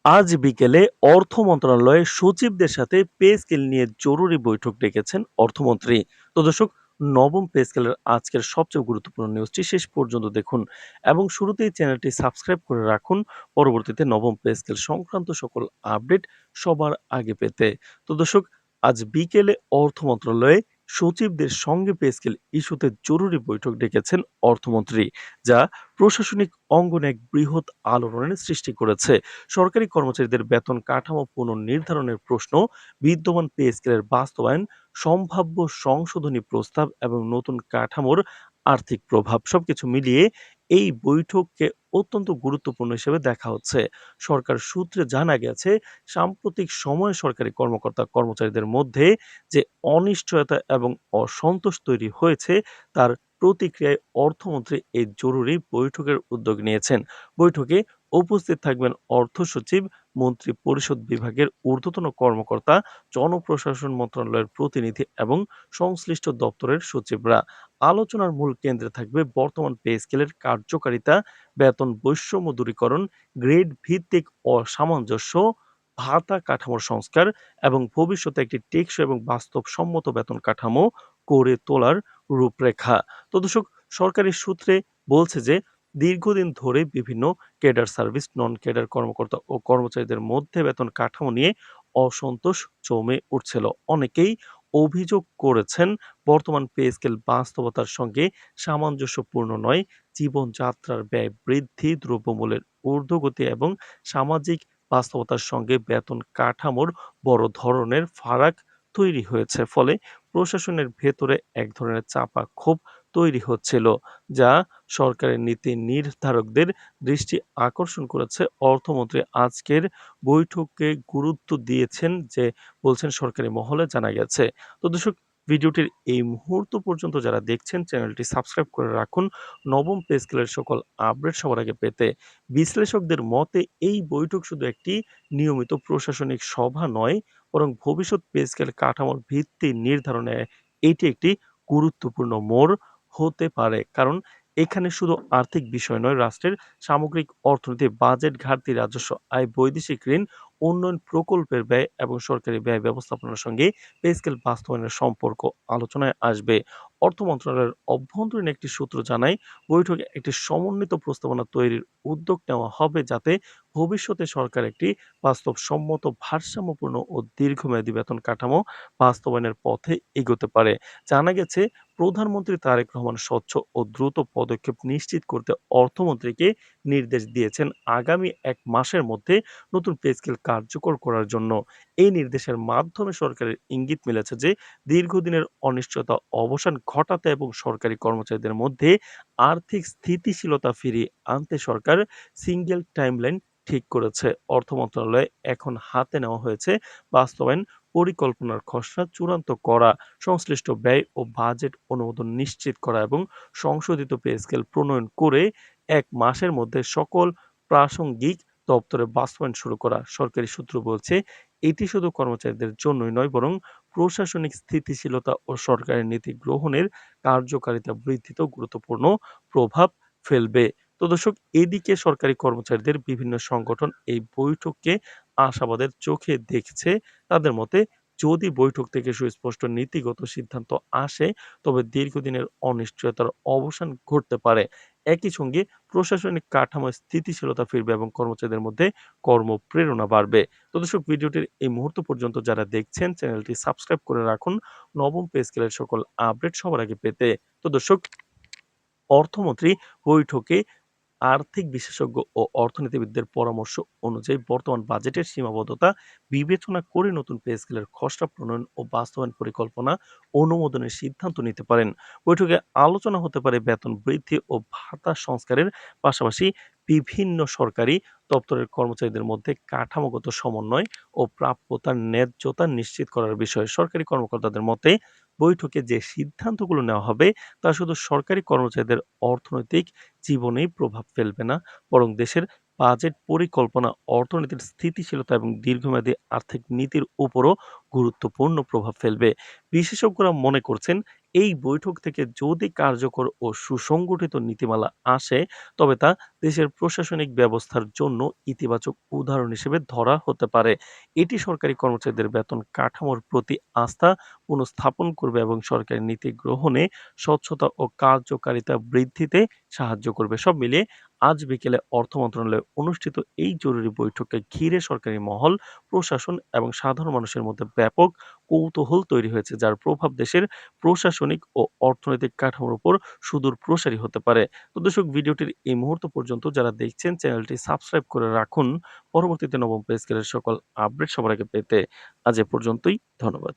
আজ বিকেলে অর্থ মন্ত্রণালয়ে সচিবদের সাথে পে স্কেল নিয়ে জরুরি বৈঠক ডেকেছেন অর্থমন্ত্রী। তো দর্শক, নবম পে স্কেলের আজকের সবচেয়ে গুরুত্বপূর্ণ নিউজটি শেষ পর্যন্ত দেখুন এবং শুরুতেই চ্যানেলটি সাবস্ক্রাইব করে রাখুন পরবর্তীতে নবম পে স্কেল সংক্রান্ত সকল আপডেট সবার আগে পেতে। তো দর্শক, আজ বিকেলে অর্থ মন্ত্রণালয়ে সচিবদের সঙ্গে পে স্কেল ইস্যুতে জরুরি বৈঠক ডেকেছেন অর্থমন্ত্রী, যা প্রশাসনিক অঙ্গনে এক বৃহৎ আলোড়নের সৃষ্টি করেছে। সরকারি কর্মচারীদের বেতন কাঠামো পুনর্নির্ধারণের প্রশ্ন, বিদ্যমান পে স্কেলের বাস্তবায়ন, সম্ভাব্য সংশোধনী প্রস্তাব এবং নতুন কাঠামোর আর্থিক প্রভাব সবকিছু মিলিয়ে এই বৈঠককে অত্যন্ত গুরুত্বপূর্ণ হিসেবে দেখা হচ্ছে। সরকার সূত্রে জানা গেছে, সাম্প্রতিক সময়ে সরকারি কর্মকর্তা কর্মচারীদের মধ্যে যে অনিশ্চয়তা এবং অসন্তোষ তৈরি হয়েছে, তার প্রতিক্রিয়ায় অর্থমন্ত্রী এই জরুরি বৈঠকের উদ্যোগ নিয়েছেন। বৈঠকে উপস্থিত থাকবেন অর্থ সচিব, মন্ত্রী পরিষদ বিভাগের ঊর্ধ্বতন কর্মকর্তা, জনপ্রশাসন মন্ত্রণালয়ের প্রতিনিধি এবং সংশ্লিষ্ট দপ্তরের সচিবরা। আলোচনার মূল কেন্দ্রে থাকবে বর্তমান পে স্কেলের কার্যকারিতা, বেতন বৈষম্য দূরীকরণ, গ্রেড ভিত্তিক অসামঞ্জস্য, ভাতা কাঠামোর সংস্কার এবং ভবিষ্যতে একটি টেকসই এবং বাস্তবসম্মত বেতন কাঠামো করে তোলার রূপরেখা। তো দর্শক, সরকারি সূত্রে বলছে যে দীর্ঘদিন ধরে বিভিন্ন ক্যাডার সার্ভিস, নন ক্যাডার কর্মকর্তা ও কর্মচারীদের মধ্যে বেতন কাঠামো নিয়ে অসন্তোষ জমে উঠছিল। অনেকেই অভিযোগ করেছেন, বর্তমান পে স্কেল বাস্তবতার সঙ্গে সামঞ্জস্যপূর্ণ নয়। জীবনযাত্রার ব্যয় বৃদ্ধি, দ্রব্যমূল্যের ঊর্ধ্বগতি এবং সামাজিক বাস্তবতার সঙ্গে বেতন কাঠামোর বড় ধরনের ফারাক তৈরি হয়েছে। ফলে প্রশাসনের ভেতরে এক ধরনের চাপা ক্ষোভ তৈরি হচ্ছিল, যা সরকারের নীতি নির্ধারকদের দৃষ্টি আকর্ষণ করেছে। অর্থমন্ত্রী আজকের বৈঠকে গুরুত্ব দিয়েছেন যে বলছেন সরকারি মহলে জানা গেছে। তো দর্শক, ভিডিওটির এই মুহূর্ত পর্যন্ত যারা দেখছেন চ্যানেলটি সাবস্ক্রাইব করে রাখুন নবম পে স্কেলের সকল আপডেট সবার আগে পেতে। বিশ্লেষকদের মতে এই বৈঠক শুধু একটি নিয়মিত প্রশাসনিক সভা নয়, বরং ভবিষ্যৎ পে স্কেল কাঠামোর ভিত্তি নির্ধারণে এটি একটি গুরুত্বপূর্ণ মোড় হতে পারে। কারণ এখানে শুধু আর্থিক বিষয় নয়, রাষ্ট্রের সামগ্রিক অর্থনীতি, বাজেট ঘাটতি, রাজস্ব আয়, বৈদেশিক ঋণ, উন্নয়ন প্রকল্পের ব্যয় এবং সরকারি ব্যয় ব্যবস্থাপনার সঙ্গে পে স্কেল বাস্তবায়নের সম্পর্ক আলোচনায় আসবে। অর্থ মন্ত্রণালয়ের অভ্যন্তরীণ একটি সূত্র জানায়, বৈঠকে একটি সমন্বিত প্রস্তাবনা তৈরির উদ্যোগ নেওয়া হবে, যাতে ভবিষ্যতে সরকার একটি বাস্তবসম্মত, ভারসাম্যপূর্ণ ও দীর্ঘমেয়াদী বেতন কাঠামো বাস্তবায়নের পথে এগোতে পারে। জানা গেছে, প্রধানমন্ত্রী তারেক রহমান স্বচ্ছ ও দ্রুত পদক্ষেপ নিশ্চিত করতে অর্থমন্ত্রীকে নির্দেশ দিয়েছেন আগামী ১ মাসের মধ্যে নতুন পে স্কেল কার্যকর করার জন্য। এই নির্দেশের মাধ্যমে সরকারের ইঙ্গিত মিলেছে যে দীর্ঘদিনের অনিশ্চয়তা অবসান ঘটাতে এবং সরকারি কর্মচারীদের মধ্যে আর্থিক স্থিতিশীলতা ফিরিয়ে আনতে সরকার সিঙ্গেল টাইমলাইন ঠিক করেছে। অর্থ মন্ত্রণালয়ে এখন হাতে নেওয়া হয়েছে বাস্তবায়ন পরিকল্পনার খসড়া চূড়ান্ত করা, সংশ্লিষ্ট ব্যয় ও বাজেট অনুমোদন নিশ্চিত করা এবং সংশোধিত পে স্কেল প্রণয়ন করে ১ মাসের মধ্যে সকল প্রাসঙ্গিক দপ্তরে বাস্তবায়ন শুরু করা। সরকারি সূত্র বলছে, এটি শুধু কর্মচারীদের জন্যই নয়, বরং প্রশাসনিক স্থিতিশীলতা ও সরকারের নীতি গ্রহণের কার্যকারিতা বৃদ্ধিতেও গুরুত্বপূর্ণ প্রভাব ফেলবে। তো দর্শক, এদিকে সরকারি কর্মচারীদের বিভিন্ন সংগঠন এই বৈঠককে আশাবাদের চোখে দেখছে। তাদের মতে, যদি বৈঠক থেকে সুস্পষ্ট নীতিগত সিদ্ধান্ত আসে, তবে দীর্ঘদিনের অনিশ্চয়তার অবসান ঘটতে পারে। একই সঙ্গে প্রশাসনিক কাঠামোয় স্থিতিশীলতা ফিরবে এবং কর্মচারীদের মধ্যে কর্মপ্রেরণা বাড়বে। তো দর্শক, ভিডিওটির এই মুহূর্ত পর্যন্ত যারা দেখছেন চ্যানেলটি সাবস্ক্রাইব করে রাখুন নবম পে স্কেলের সকল আপডেট সবার আগে পেতে। তো দর্শক, অর্থমন্ত্রী বৈঠকে আর্থিক বিশেষজ্ঞ ও অর্থনীতিবিদদের পরামর্শ অনুযায়ী বর্তমান বাজেটের সীমাবদ্ধতা বিবেচনা করে নতুন পে স্কেলের খসড়া প্রণয়ন ও বাস্তবায়ন পরিকল্পনা অনুমোদনের সিদ্ধান্ত নিতে পারেন। বৈঠকে আলোচনা হতে পারে বেতন বৃদ্ধি ও ভাতা সংস্কারের পাশাপাশি বিভিন্ন সরকারি দপ্তরের কর্মচারীদের মধ্যে কাঠামোগত সমন্বয় ও প্রাপ্যতার ন্যায্যতা নিশ্চিত করার বিষয়ে। সরকারি কর্মকর্তাদের মতে, বৈঠকে যে সিদ্ধান্তগুলো নেওয়া হবে তা শুধু সরকারি কর্মচারীদের অর্থনৈতিক জীবনেই প্রভাব ফেলবে না, বরং দেশের বাজেট পরিকল্পনা, অর্থনীতির স্থিতিশীলতা এবং দীর্ঘমেয়াদী আর্থিক নীতির উপরও গুরুত্বপূর্ণ প্রভাব ফেলবে। বিশেষজ্ঞরা মনে করছেন, এই বৈঠক থেকে যদি কার্যকর ও সুসংগঠিত নীতিমালা আসে, তবে তা দেশের প্রশাসনিক ব্যবস্থার জন্য ইতিবাচক উদাহরণ হিসেবে ধরা হতে পারে। এটি সরকারি কর্মচারীদের বেতন কাঠামোর প্রতি আস্থা পুনঃস্থাপন করবে এবং সরকারি নীতি গ্রহণে স্বচ্ছতা ও কার্যকারিতা বৃদ্ধিতে সাহায্য করবে। সব মিলিয়ে আজ বিকেলে অর্থ মন্ত্রণালয়ে অনুষ্ঠিত এই জরুরি বৈঠককে ঘিরে সরকারি মহল, প্রশাসন এবং সাধারণ মানুষের মধ্যে ব্যাপক কৌতূহল তৈরি হয়েছে, যার প্রভাব দেশের প্রশাসনিক ও অর্থনৈতিক কাঠামোর উপর সুদূর প্রসারী হতে পারে। তো দর্শক, ভিডিওটির এই মুহূর্ত পর্যন্ত যারা দেখছেন, চ্যানেলটি সাবস্ক্রাইব করে রাখুন পরবর্তীতে নবম পে স্কেলের সকল আপডেট সবার আগে পেতে। আজ এ পর্যন্তই। ধন্যবাদ।